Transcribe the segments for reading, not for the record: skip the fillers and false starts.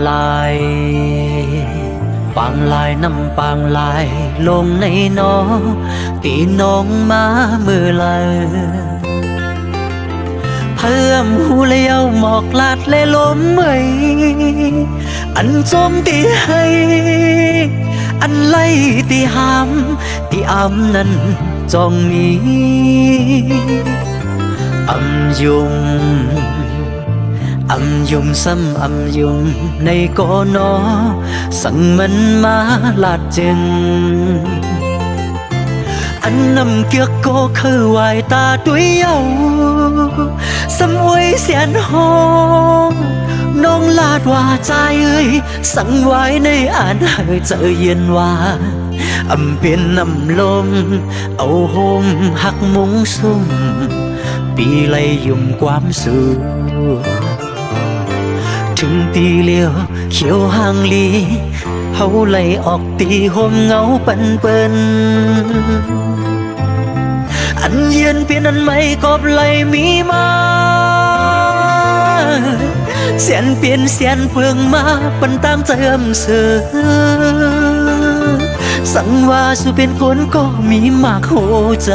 ลายปางลายน้ำปางลายลงในน้องตีน้องมามือลายเพิ่มหูเลี้ยวหมอกลาดและลมเมยอันโจมตีให้อันไล่ตีหามตีอำนั้นจองมีอำยุมอำยุมซ้ำอำยุมในกอนอสั่งมันมาลาดจึงอันนำเกียกโกคือวายตาตุยเยาสำไว้เสียนห้องน้องลาดว่าใจเอ้ยสั่งไว้ในอ่านให้เจอเย็นว่าอำเป็นน้ำลมเอาโฮมหักมุงซุ่มปีไลยุ่มความสุขถึงตีเลี้ยวเขียวห่างลีเฮาไล่ออกตีโฮมเงาปันเปิ้นอันเย็นเปลี่ยนอันไม่กอบไล่มีมาเสียนเปลี่ยนเสียนเฟืองมาปันตามใจอำเสือสั่งว่าสุเป็นคนก็มีมากโหใจ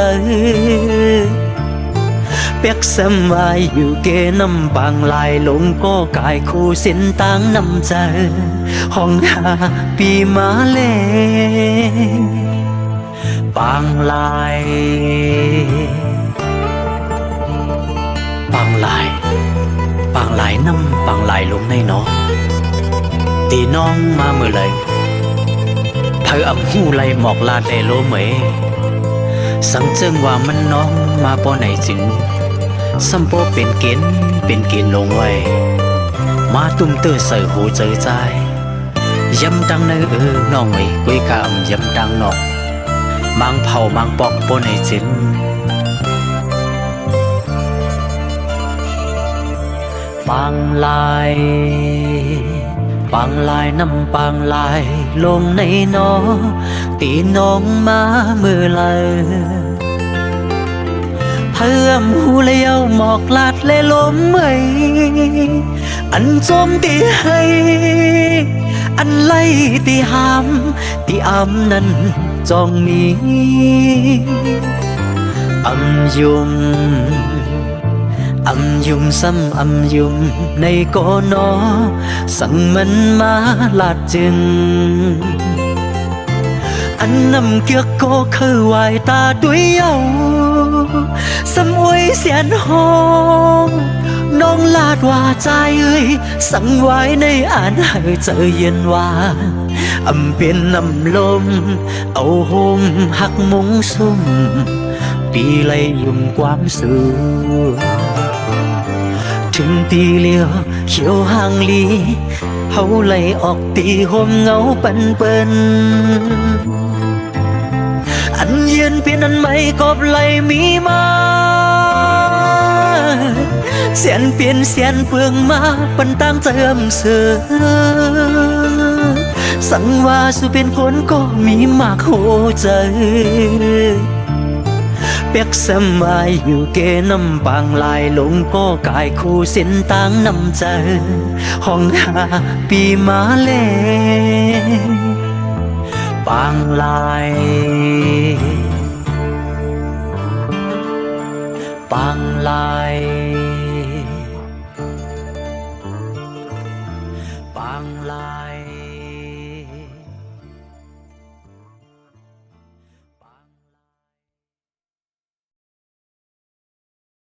เปียกสมายอยู่เกน้ำบางลายลงก็กายคู่เส้นต่างน้ำใจห้องหาปีมาเลบางลายบางลายบางลายน้ำบางลายลงในน้องตีน้องมาเมื่อไรเธออำหูไลหมอกลาดได้โลเมสังเจิงว่ามันน้องมาปอไหนจึงสัมโปเป็นเกณฑ์ลงไว้มาตุ้มเตอใส่หูเจอใจย้ำดังในน้องไว้กุยกามย้ำดังนอกมังเผามังปอกปนให้จินปางลายปางลายน้ำปางลายลงในน้องตีน้องมามือลายเพิ่มหูเลี้ยวหมอกลาดและลมเมยอันโจมตีให้อันไล่ตีหามตีอำนั้นจองมีอำยุมอำยุมซ้ำอำยุมในกอนอสั่งมันมาลาดจึงอันนำเกียกโกคือวายตาตุยเยาสำไว้เสียนห้องน้องลาดว่าใจเอ้ยสั่งไว้ในอ่านให้เจอเย็นว่าอำเป็นน้ำลมเอาโฮมหักมุงซุ่มปีไลยุ่มความสุขถึงตีเลี้ยวเขียวห่างลีเฮาไล่ออกตีโฮมเงาปันเปิ้นอันเย็นเปลี่ยนอันไม่กอบไล่มีมาเสียนเปลี่ยนเสียนเปลืองมาปันตามใจอำเสือสั่งว่าสุเป็นคนก็มีมากโหใจเปียกสมายอยู่เกน้ำบางลายลงก็กายคู่เส้นต่างน้ำใจห้องหาปีมาเลบางลายบางลาย